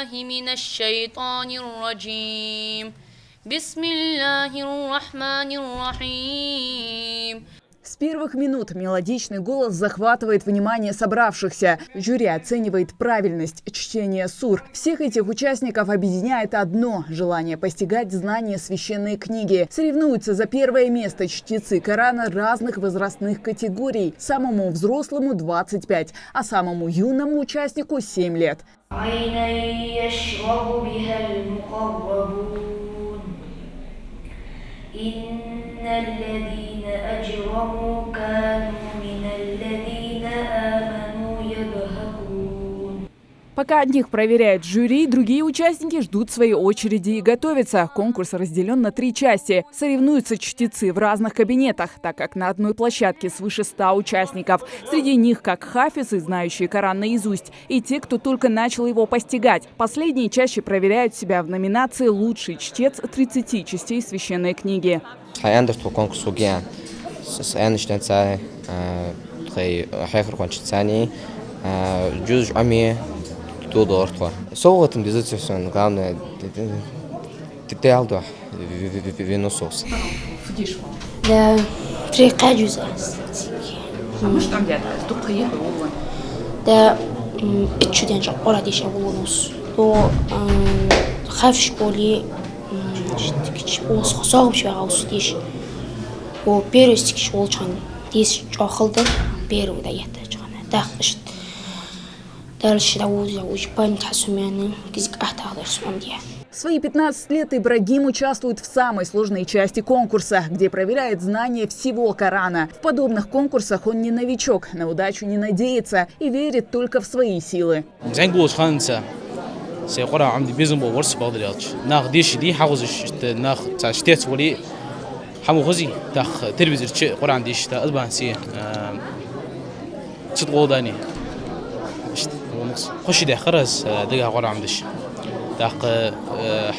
بالله من الشيطان الرجيم بسم الله الرحمن الرحيم. С первых минут мелодичный голос захватывает внимание собравшихся. Жюри оценивает правильность чтения сур. Всех этих участников объединяет одно – желание постигать знания священной книги. Соревнуются за первое место чтецы Корана разных возрастных категорий. Самому взрослому – 25, а самому юному участнику – 7 лет. إن الذين أجرموا كانوا من الذين آمنوا يضحكون. Пока одних проверяет жюри, другие участники ждут своей очереди и готовятся. Конкурс разделен на 3 части. Соревнуются чтецы в разных кабинетах, так как на одной площадке свыше 100 участников. Среди них как хафизы, знающие Коран наизусть, и те, кто только начал его постигать. Последние чаще проверяют себя в номинации «Лучший чтец 30 частей священной книги». صوغة ديزيرتيشن главное تتعالدو بنصوص. ده طريقة جزء. مش там где-то, тут приехал он. ده اتشدين جقورة ديش أولونس. تو خافش قولي صاغم شو عاوز ديش. وبيروستيش ولشان ديش جاخلدن بيرو ده يحتاج أنا داخلش. В свои 15 лет Ибрагим участвует в самой сложной части конкурса, где проверяет знания всего Корана. В подобных конкурсах он не новичок, на удачу не надеется и верит только в свои силы. خوشی دخرس دیگه قرآن دش دق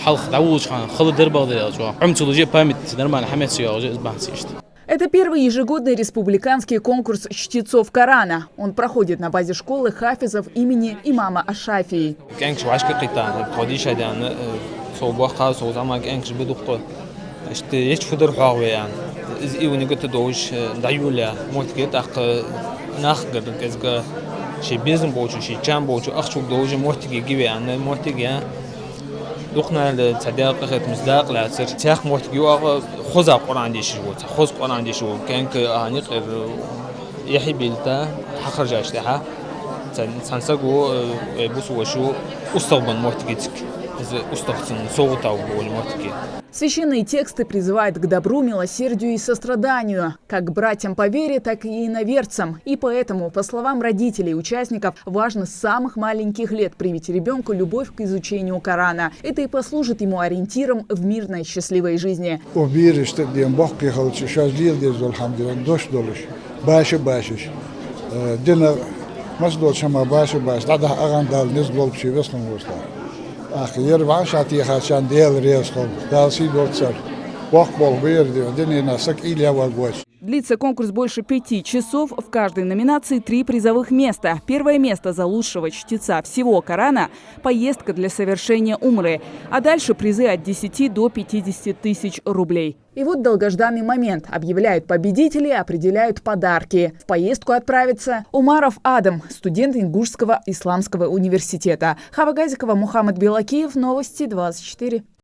حلق داوود خان خلد دربا درجوا عمتولوجي память нормально хамет сюжет бансишт. Это первый ежегодный республиканский конкурс чтецов Корана. Он проходит на базе школы хафизов имени имама Аш-Шафии. شي بيزن بوچو شي چام بوچو اخشوك دوجه محتاجي جيبي انا محتاجي دخنا الصداقه خت مصداق لا سر تاخ محتاجي خذ القران دي شو خذ القران دي شو كان اني غير يحبيلتا حخرج اشتها سانسغو بوسو شو استوبن محتاجيتك استوبن صوتاو بول محتاجي. Священные тексты призывают к добру, милосердию и состраданию, как к братьям по вере, так и иноверцам. И поэтому, по словам родителей участников, важно с самых маленьких лет привить ребенку любовь к изучению Корана. Это и послужит ему ориентиром в мирной, счастливой жизни. أخير وعشاتي خاشان ديال ريسخو دالسي دوتسر وقبل بيردي ودني ناسك إليا وقوش. Длится конкурс больше 5 часов. В каждой номинации 3 призовых места. Первое место за лучшего чтеца всего Корана – поездка для совершения умры. А дальше призы от 10 до 50 тысяч рублей. И вот долгожданный момент. Объявляют победителей, определяют подарки. В поездку отправится Умаров Адам, студент Ингушского исламского университета. Хава Газикова, Мухаммад Белакиев, Новости 24.